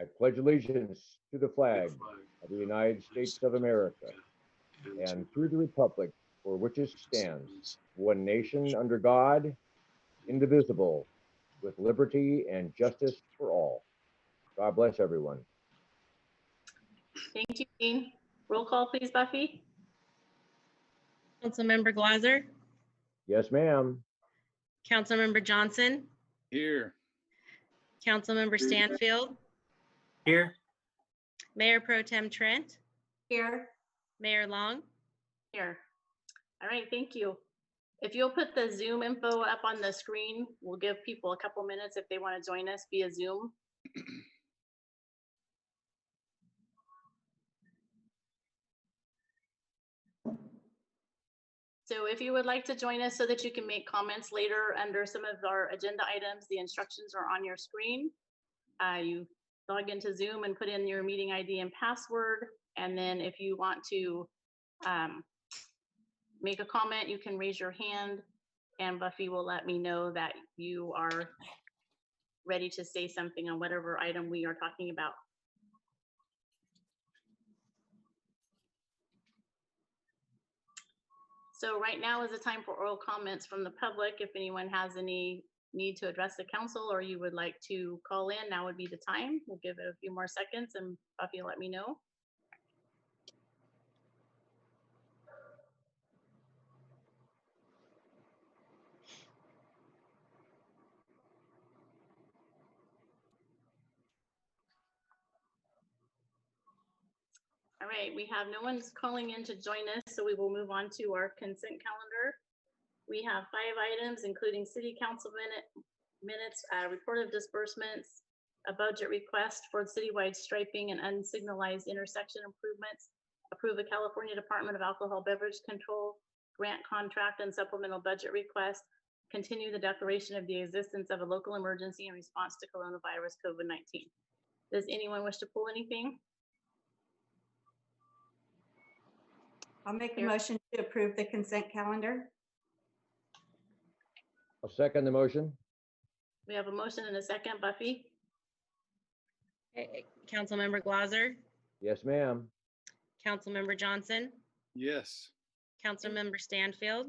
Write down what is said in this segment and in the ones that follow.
I pledge allegiance to the flag of the United States of America and to the republic for which it stands, one nation under God, indivisible, with liberty and justice for all. God bless everyone. Thank you, Dean. Roll call, please, Buffy. Councilmember Glauser, Yes, ma'am. Councilmember Johnson, Here. Councilmember Stanfield, Here. Mayor Pro Tem Trent, Here. Mayor Long. Here. All right, thank you. If you'll put the Zoom info up on the screen, we'll give people a couple minutes if they want to join us via Zoom. So if you would like to join us so that you can make comments later under some of our agenda items, the instructions are on your screen. You log into Zoom and put in your meeting ID and password. And then if you want to make a comment, you can raise your hand and Buffy will let me know that you are ready to say something on whatever item we are talking about. So right now is the time for oral comments from the public. If anyone has any need to address the council or you would like to call in, now would be the time. We'll give it a few more seconds and Buffy will let me know. All right, we have no one's calling in to join us, so we will move on to our consent calendar. We have 5 items, including city council minutes, report of disbursements, a budget request for citywide striping and unsignalized intersection improvements, approve a California Department of Alcohol Beverage Control grant contract and supplemental budget request, continue the declaration of the existence of a local emergency in response to coronavirus COVID-19. Does anyone wish to pull anything? I'll make the motion to approve the consent calendar. I'll second the motion. We have a motion and a second. Buffy? Councilmember Glauser, Yes, ma'am. Councilmember Johnson, Yes. Councilmember Stanfield,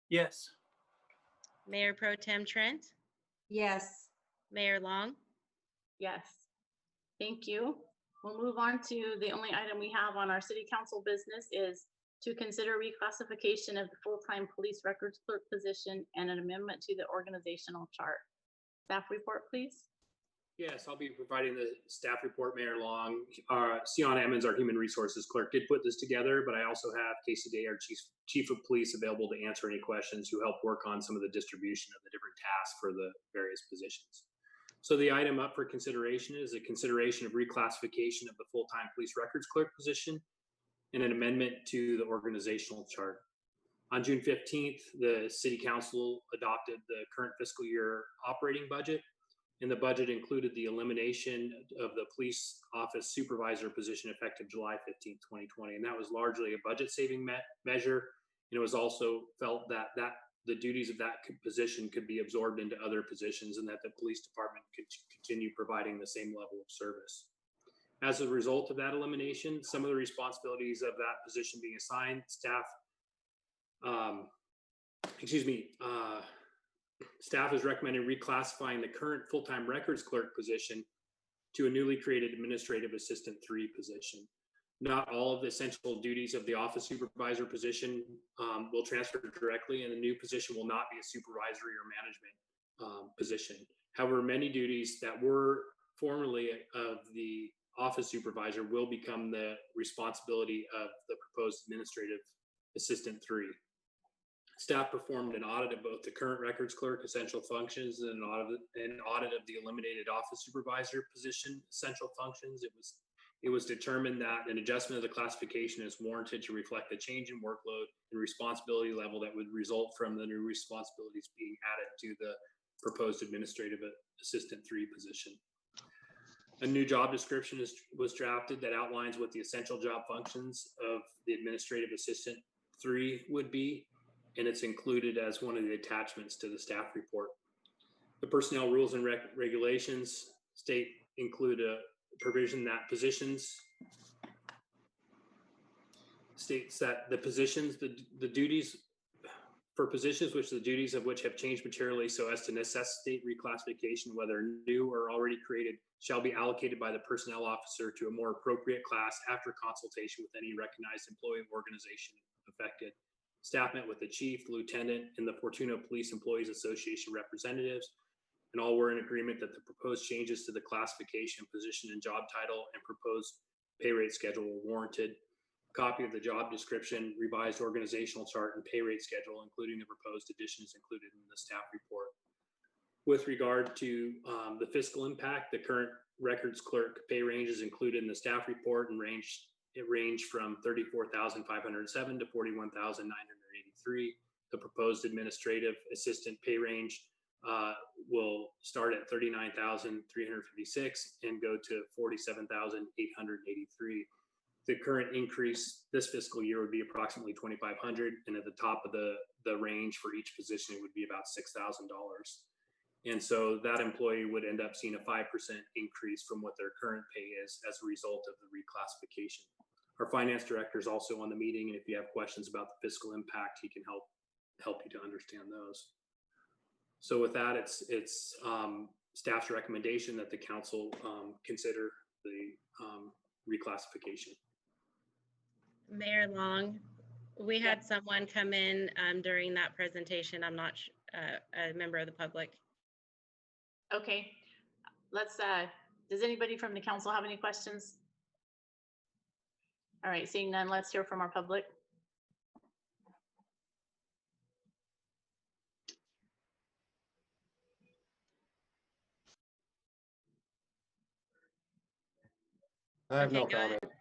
Yes. Mayor Pro Tem Trent, Yes. Mayor Long. Yes. Thank you. We'll move on to the only item we have on our city council business is to consider reclassification of the full-time police records clerk position and an amendment to the organizational chart. Staff report, please. Yes, I'll be providing the staff report, Mayor Long. Sienna Emmons, our human resources clerk, did put this together, but I also have Casey Day, our chief of police, available to answer any questions, who helped work on some of the distribution of the different tasks for the various positions. So the item up for consideration is a consideration of reclassification of the full-time police records clerk position and an amendment to the organizational chart. On June 15th, the City Council adopted the current fiscal year operating budget, and the budget included the elimination of the police office supervisor position effective July 15th, 2020. And that was largely a budget saving measure. And it was also felt that the duties of that position could be absorbed into other positions and that the police department could continue providing the same level of service. As a result of that elimination, some of the responsibilities of that position being assigned, staff is recommending reclassifying the current full-time records clerk position to a newly created administrative assistant 3 position. Not all of the essential duties of the office supervisor position will transfer directly, and the new position will not be a supervisory or management position. However, many duties that were formerly of the office supervisor will become the responsibility of the proposed administrative assistant 3. Staff performed an audit of both the current records clerk essential functions and an audit of the eliminated office supervisor position essential functions. It was determined that an adjustment of the classification is warranted to reflect the change in workload and responsibility level that would result from the new responsibilities being added to the proposed administrative assistant 3 position. A new job description was drafted that outlines what the essential job functions of the administrative assistant 3 would be, and it's included as one of the attachments to the staff report. The personnel rules and regulations include provision that positions states that the positions, the duties for positions which the duties of which have changed materially so as to necessitate reclassification, whether new or already created, shall be allocated by the personnel officer to a more appropriate class after consultation with any recognized employee organization affected. Staff met with the chief, the lieutenant, and the Fortuna Police Employees Association representatives, and all were in agreement that the proposed changes to the classification, position, and job title and proposed pay rate schedule were warranted. Copy of the job description, revised organizational chart, and pay rate schedule, including the proposed additions, included in the staff report. With regard to the fiscal impact, the current records clerk pay range is included in the staff report and ranged from $34,507 to $41,983. The proposed administrative assistant pay range will start at $39,356 and go to $47,883. The current increase this fiscal year would be approximately $2,500, and at the top of the range for each position, it would be about $6,000. And so that employee would end up seeing a 5% increase from what their current pay is as a result of the reclassification. Our finance director is also on the meeting, and if you have questions about the fiscal impact, he can help you to understand those. So with that, it's staff's recommendation that the council consider the reclassification. Mayor Long, we had someone come in during that presentation. I'm not a member of the public. Okay, let's, does anybody from the council have any questions? All right, seeing none, let's hear from our public. I have Okay, no go ahead. comment.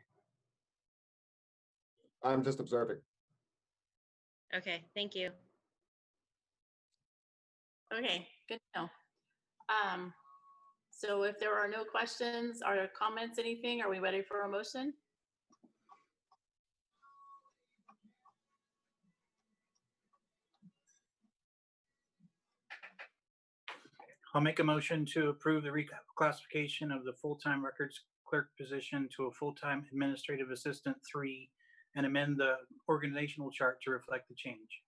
I'm just observing. Okay, thank you. Okay, good to know. So if there are no questions or comments, anything, are we ready for a motion? I'll make a motion to approve the reclassification of the full-time records clerk position to a full-time administrative assistant 3 and amend the organizational chart to reflect the change.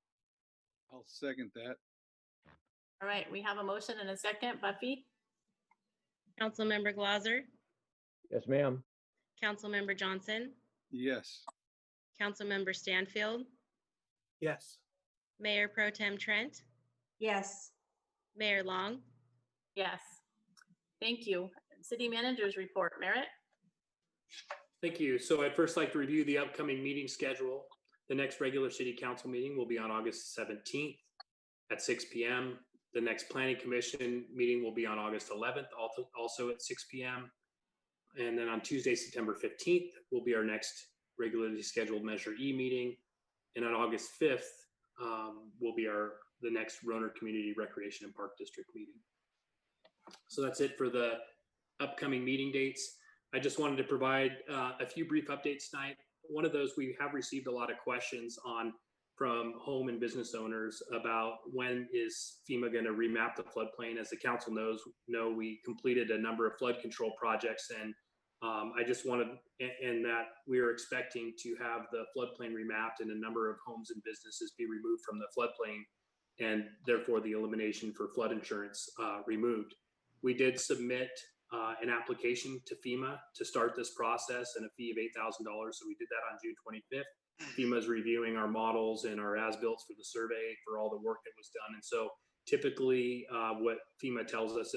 I'll second that. All right, we have a motion and a second. Buffy? Councilmember Glauser, Yes, ma'am. Councilmember Johnson, Yes. Councilmember Stanfield, Yes. Mayor Pro Tem Trent, Yes. Mayor Long. Yes. Thank you. City managers report. Merritt? Thank you. So I'd first like to review the upcoming meeting schedule. The next regular city council meeting will be on August 17th at 6 p.m. The next planning commission meeting will be on August 11th, also at 6 p.m. And then on Tuesday, September 15th, will be our next regularly scheduled Measure E meeting. And on August 5th will be the next Roner Community Recreation and Park District meeting. So that's it for the upcoming meeting dates. I just wanted to provide a few brief updates tonight. One of those, we have received a lot of questions on from home and business owners about when is FEMA going to remap the floodplain. As the council knows, we completed a number of flood control projects, and I just wanted, and that we are expecting to have the floodplain remapped and a number of homes and businesses be removed from the floodplain, and therefore the elimination for flood insurance removed. We did submit an application to FEMA to start this process and a fee of $8,000. So we did that on June 25th. FEMA is reviewing our models and our as-built for the survey for all the work that was done. And so typically what FEMA tells us,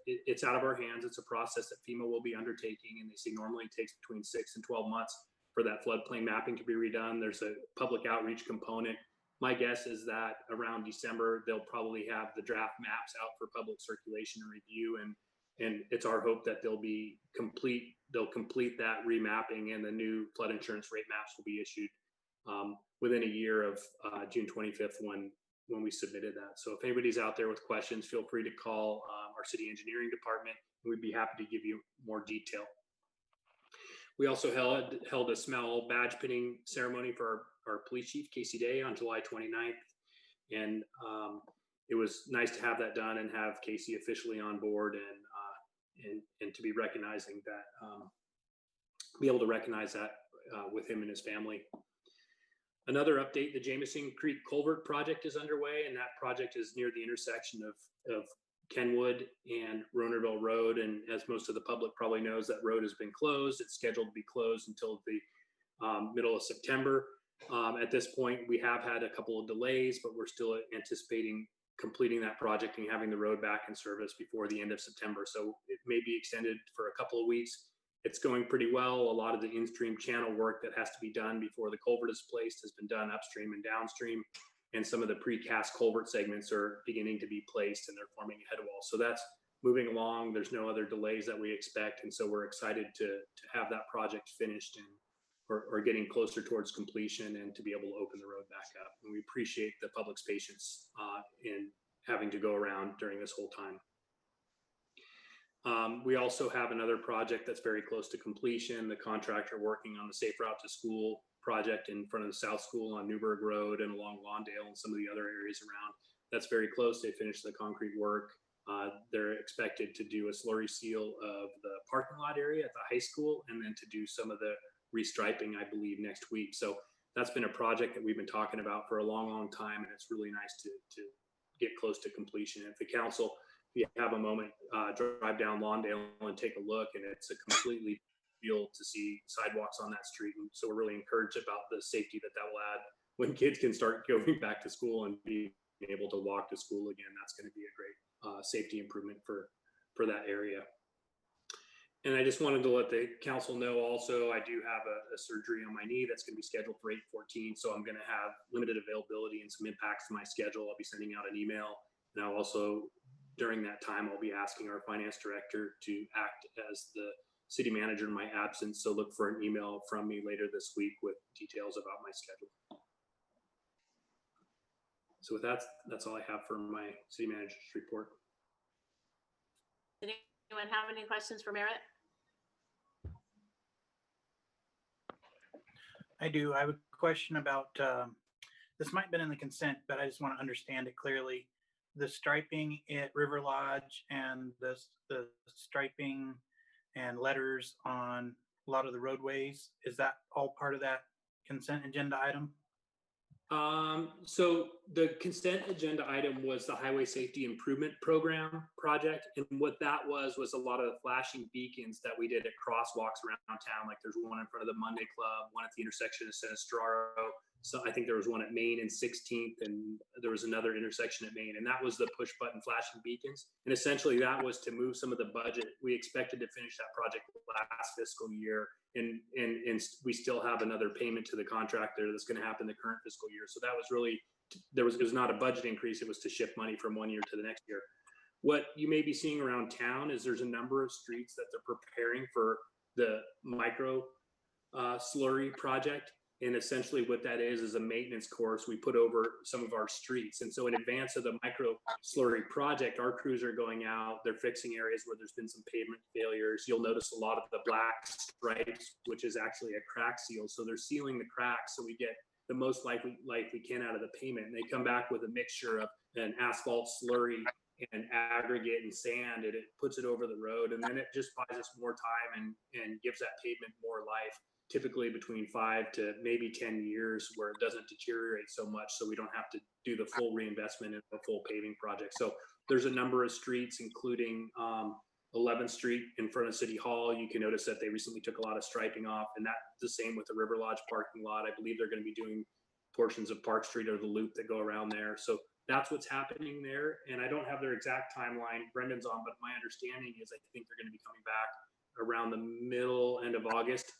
it's out of our hands. It's a process that FEMA will be undertaking. And they say normally it takes between 6 and 12 months for that floodplain mapping to be redone. There's a public outreach component. My guess is that around December, they'll probably have the draft maps out for public circulation and review. And it's our hope that they'll complete that remapping, and the new flood insurance rate maps will be issued within a year of June 25th when we submitted that. So if anybody's out there with questions, feel free to call our city engineering department. We'd be happy to give you more detail. We also held a small badge pinning ceremony for our police chief, Casey Day, on July 29th. And it was nice to have that done and have Casey officially on board and to be recognizing that, be able to recognize that with him and his family. Another update, the Jameson Creek Culvert project is underway, and that project is near the intersection of Kenwood and Ronerville Road. And as most of the public probably knows, that road has been closed. It's scheduled to be closed until the middle of September. At this point, we have had a couple of delays, but we're still anticipating completing that project and having the road back in service before the end of September. So it may be extended for a couple of weeks. It's going pretty well. A lot of the in-stream channel work that has to be done before the culvert is placed has been done upstream and downstream. And some of the precast culvert segments are beginning to be placed and they're forming a head wall. So that's moving along. There's no other delays that we expect. And so we're excited to have that project finished and or getting closer towards completion and to be able to open the road back up. And we appreciate the public's patience in having to go around during this whole time. We also have another project that's very close to completion. The contractor working on the Safe Route to School project in front of the South School on Newburgh Road and along Lawndale and some of the other areas around. That's very close. They finished the concrete work. They're expected to do a slurry seal of the parking lot area at the high school and then to do some of the restriping, I believe, next week. So that's been a project that we've been talking about for a long, long time, and it's really nice to get close to completion. If the council, if you have a moment, drive down Lawndale and take a look, and it's a completely deal to see sidewalks on that street. And so we're really encouraged about the safety that will add when kids can start going back to school and being able to walk to school again. That's going to be a great safety improvement for that area. And I just wanted to let the council know also, I do have a surgery on my knee that's going to be scheduled for 8/14. So I'm going to have limited availability and some impacts to my schedule. I'll be sending out an email. And I'll also, during that time, I'll be asking our finance director to act as the city manager in my absence. So look for an email from me later this week with details about my schedule. So with that, that's all I have for my city manager's report. Did anyone have any questions for Merritt? I do. I have a question about, this might have been in the consent, but I just want to understand it clearly. The striping at River Lodge and the striping and letters on a lot of the roadways, is that all part of that consent agenda item? So the consent agenda item was the Highway Safety Improvement Program project. And what that was a lot of the flashing beacons that we did at crosswalks around town. Like there's one in front of the Monday Club, one at the intersection of Sinistraro. So I think there was one at Main and 16th, and there was another intersection at Main, and that was the push button flashing beacons. And essentially that was to move some of the budget. We expected to finish that project last fiscal year, and we still have another payment to the contractor that's going to happen the current fiscal year. So that was really, it was not a budget increase. It was to shift money from one year to the next year. What you may be seeing around town is there's a number of streets that they're preparing for the micro slurry project. And essentially what that is a maintenance course we put over some of our streets. And so in advance of the micro slurry project, our crews are going out, they're fixing areas where there's been some pavement failures. You'll notice a lot of the black stripes, which is actually a crack seal. So they're sealing the cracks so we get the most life we can out of the pavement. And they come back with a mixture of an asphalt slurry and aggregate and sand, and it puts it over the road. And then it just buys us more time and gives that pavement more life. Typically between 5 to maybe 10 years where it doesn't deteriorate so much, so we don't have to do the full reinvestment in a full paving project. So there's a number of streets, including 11th Street in front of City Hall. You can notice that they recently took a lot of striping off, and that's the same with the River Lodge parking lot. I believe they're going to be doing portions of Park Street or the loop that go around there. So that's what's happening there. And I don't have their exact timeline Brendan's on, but my understanding is I think they're going to be coming back around the end of August.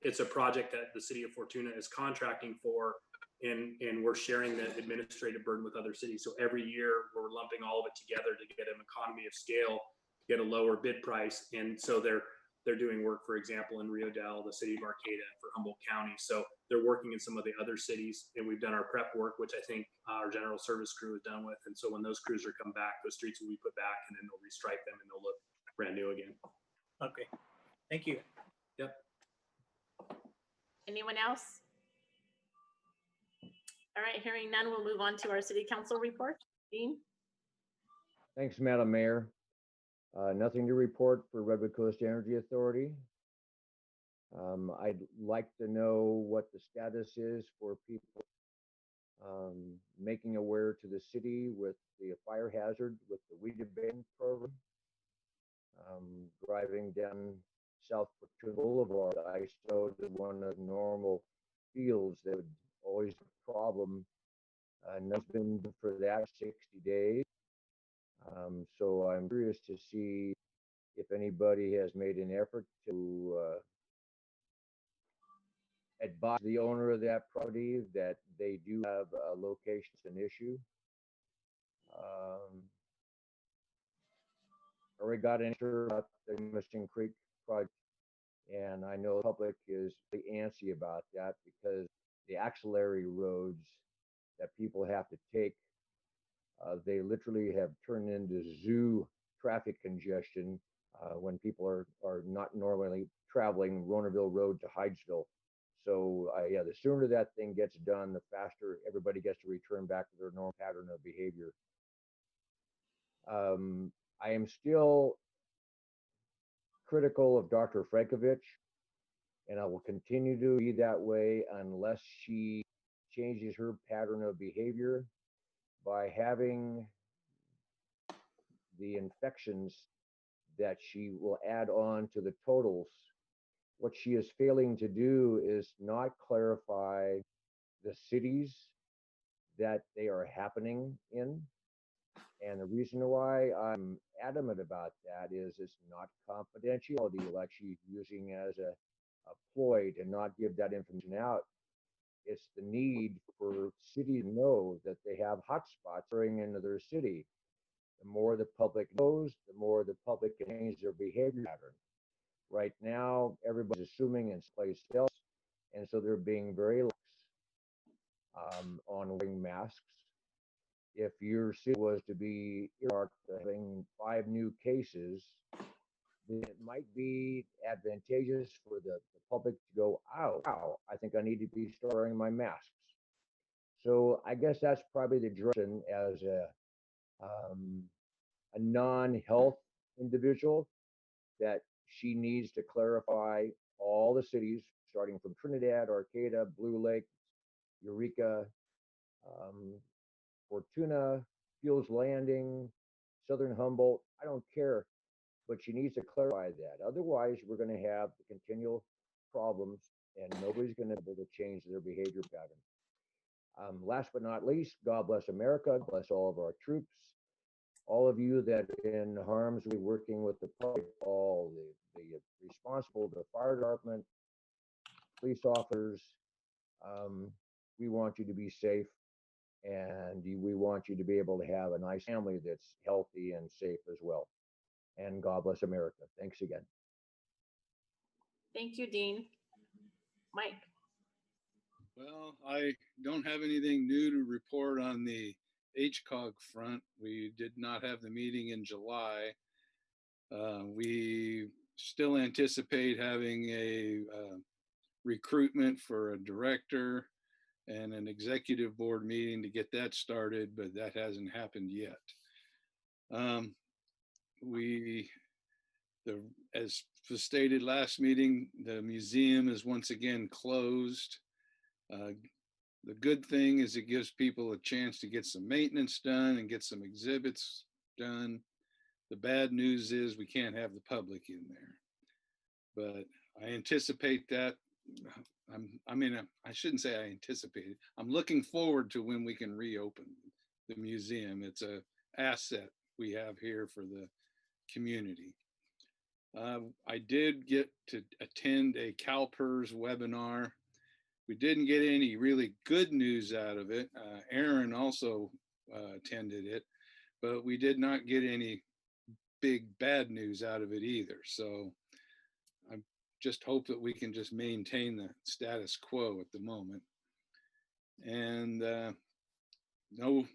It's a project that the city of Fortuna is contracting for, and we're sharing the administrative burden with other cities. So every year we're lumping all of it together to get an economy of scale, get a lower bid price. And so they're doing work, for example, in Rio Dell, the city of Arcata, for Humboldt County. So they're working in some of the other cities, and we've done our prep work, which I think our general service crew is done with. And so when those crews are come back, those streets will be put back, and then they'll restripe them and they'll look brand new again. Okay, thank you. Yep. Anyone else? All right, hearing none, we'll move on to our city council report. Dean? Thanks, Madam Mayor. Nothing to report for Redwood Coast Energy Authority. I'd like to know what the status is for people making aware to the city with the fire hazard with the weed abatement program. Driving down South Fortuna Boulevard, I showed one of the normal fields that would always be a problem, and that's been for that 60 days. So I'm curious to see if anybody has made an effort to advise the owner of that property that they do have a location, an issue. Already got an answer about the Jameson Creek project, and I know the public is really antsy about that because the axillary roads that people have to take, they literally have turned into zoo traffic congestion when people are not normally traveling Ronaville Road to Hydesville. So yeah, the sooner that thing gets done, the faster everybody gets to return back to their normal pattern of behavior. I am still critical of Dr. Frankovich, and I will continue to be that way unless she changes her pattern of behavior by having the infections that she will add on to the totals. What she is failing to do is not clarify the cities that they are happening in. And the reason why I'm adamant about that is it's not confidentiality like she's using as a ploy to not give that information out. It's the need for cities to know that they have hotspots going into their city. The more the public knows, the more the public can change their behavior pattern. Right now, everybody's assuming it's place else, and so they're being very lax on wearing masks. If your city was to be earmarked having 5 new cases, then it might be advantageous for the public to go, oh, wow, I think I need to be wearing my masks. So I guess that's probably the direction as a non-health individual that she needs to clarify all the cities, starting from Trinidad, Arcata, Blue Lake, Eureka, Fortuna, Fuels Landing, Southern Humboldt. I don't care, but she needs to clarify that. Otherwise, we're going to have the continual problems, and nobody's going to be able to change their behavior pattern. Last but not least, God bless America. God bless all of our troops. All of you that are in harm's way working with the public, all the responsible, the fire department, police officers, we want you to be safe, and we want you to be able to have a nice family that's healthy and safe as well. And God bless America. Thanks again. Thank you, Dean. Mike. Well, I don't have anything new to report on the HCOG front. We did not have the meeting in July. We still anticipate having a recruitment for a director and an executive board meeting to get that started, but that hasn't happened yet. As stated last meeting, the museum is once again closed. The good thing is it gives people a chance to get some maintenance done and get some exhibits done. The bad news is we can't have the public in there, but I anticipate that. I shouldn't say I anticipate it. I'm looking forward to when we can reopen the museum. It's an asset we have here for the community. I did get to attend a CalPERS webinar. We didn't get any really good news out of it. Aaron also attended it, but we did not get any big bad news out of it either. So I just hope that we can just maintain the status quo at the moment. And no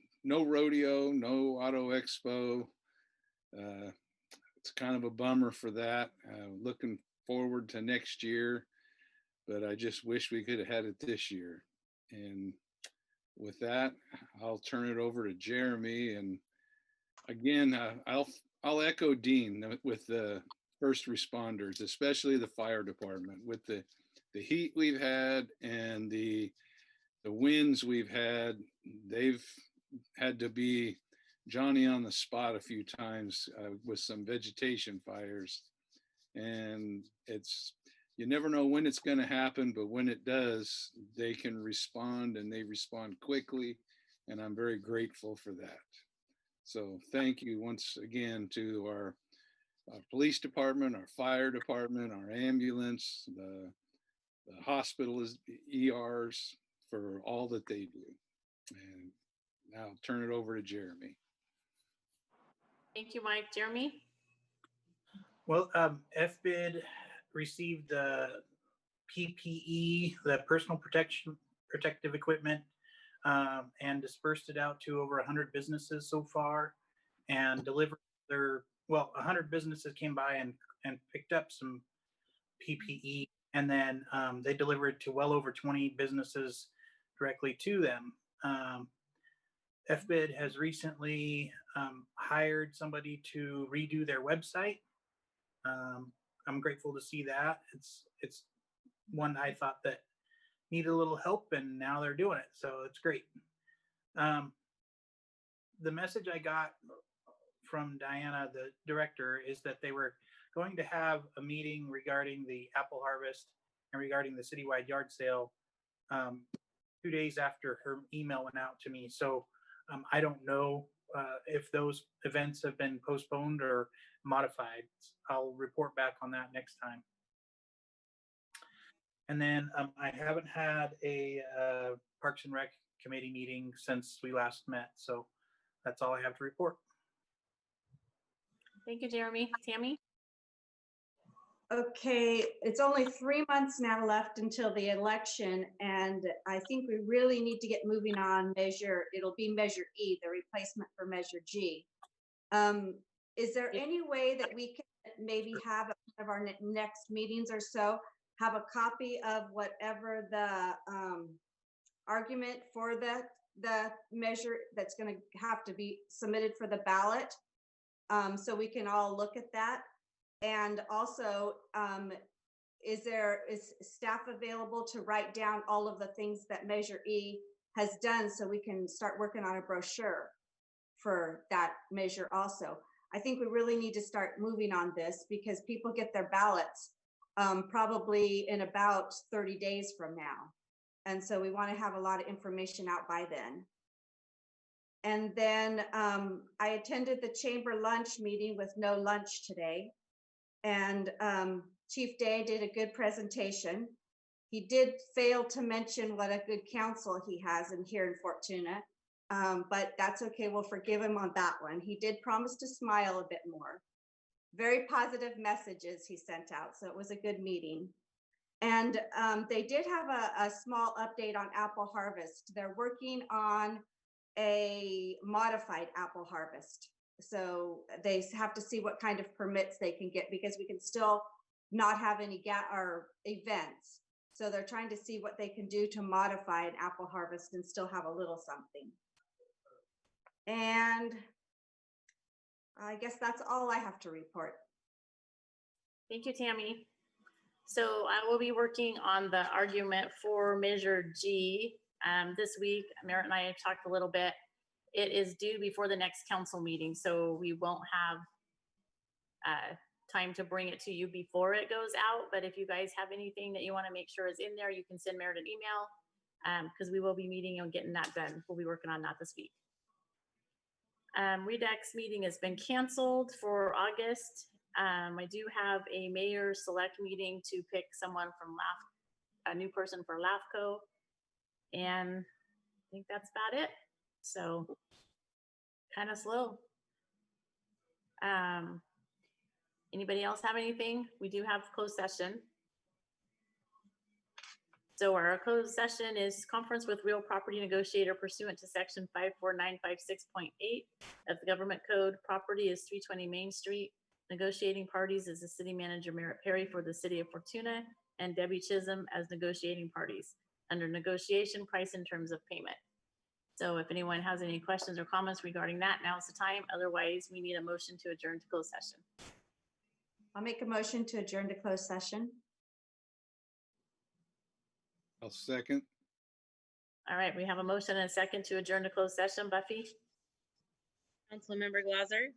rodeo, no auto expo. It's kind of a bummer for that. Looking forward to next year, but I just wish we could have had it this year. And with that, I'll turn it over to Jeremy. And again, I'll I'll echo Dean with the first responders, especially the fire department, with the heat we've had and the winds we've had. They've had to be Johnny on the spot a few times with some vegetation fires. And you never know when it's going to happen, but when it does, they can respond, and they respond quickly. And I'm very grateful for that. So thank you once again to our police department, our fire department, our ambulance, the hospitals, ERs, for all that they do. And now I'll turn it over to Jeremy. Thank you, Mike. Jeremy? Well, FBID received the PPE, the personal protective equipment, and dispersed it out to over 100 businesses so far, and delivered 100 businesses came by and picked up some PPE, and then they delivered to well over 20 businesses directly to them. FBID has recently hired somebody to redo their website. I'm grateful to see that. It's one I thought that needed a little help, and now they're doing it, so it's great. The message I got from Diana, the director, is that they were going to have a meeting regarding the apple harvest and regarding the citywide yard sale 2 days after her email went out to me. So I don't know if those events have been postponed or modified. I'll report back on that next time. And then I haven't had a Parks and Rec committee meeting since we last met. So that's all I have to report. Thank you, Jeremy. Tammy? Okay, it's only 3 months now left until the election, and I think we really need to get moving on it'll be Measure E, the replacement for Measure G. Is there any way that we can maybe have at one of our next meetings or so, have a copy of whatever the argument for the measure that's going to have to be submitted for the ballot, so we can all look at that? And also, is staff available to write down all of the things that Measure E has done, so we can start working on a brochure for that measure also? I think we really need to start moving on this, because people get their ballots probably in about 30 days from now. And so we want to have a lot of information out by then. And then I attended the chamber lunch meeting with no lunch today. And Chief Day did a good presentation. He did fail to mention what a good council he has here in Fortuna, but that's okay. We'll forgive him on that one. He did promise to smile a bit more. Very positive messages he sent out, so it was a good meeting. And they did have a small update on apple harvest. They're working on a modified apple harvest. So they have to see what kind of permits they can get, because we can still not have any events. So they're trying to see what they can do to modify an apple harvest and still have a little something. And I guess that's all I have to report. Thank you, Tammy. So I will be working on the argument for Measure G this week. Merritt and I have talked a little bit. It is due before the next council meeting, so we won't have time to bring it to you before it goes out. But if you guys have anything that you want to make sure is in there, you can send Merritt an email, because we will be meeting on getting that done. We'll be working on that this week. REDAX meeting has been canceled for August. I do have a mayor select meeting to pick someone from a new person for LAFCO, and I think that's about it. So kind of slow. Anybody else have anything? We do have closed session. So our closed session is conference with real property negotiator pursuant to section 54956.8 of the government code. Property is 320 Main Street. Negotiating parties is the city manager Merritt Perry for the city of Fortuna, and Debbie Chisholm as negotiating parties. Under negotiation, price and terms of payment. So if anyone has any questions or comments regarding that, now's the time. Otherwise, we need a motion to adjourn to closed session. I'll make a motion to adjourn to closed session. I'll second. All right, we have a motion and a second to adjourn to closed session. Buffy? Councilmember Glauser,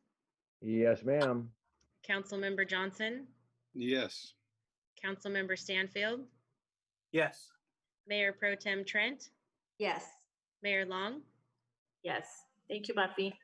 Yes, ma'am. Councilmember Johnson, Yes. Councilmember Stanfield, Yes. Mayor Pro Tem Trent, Yes. Mayor Long. Yes. Thank you, Buffy.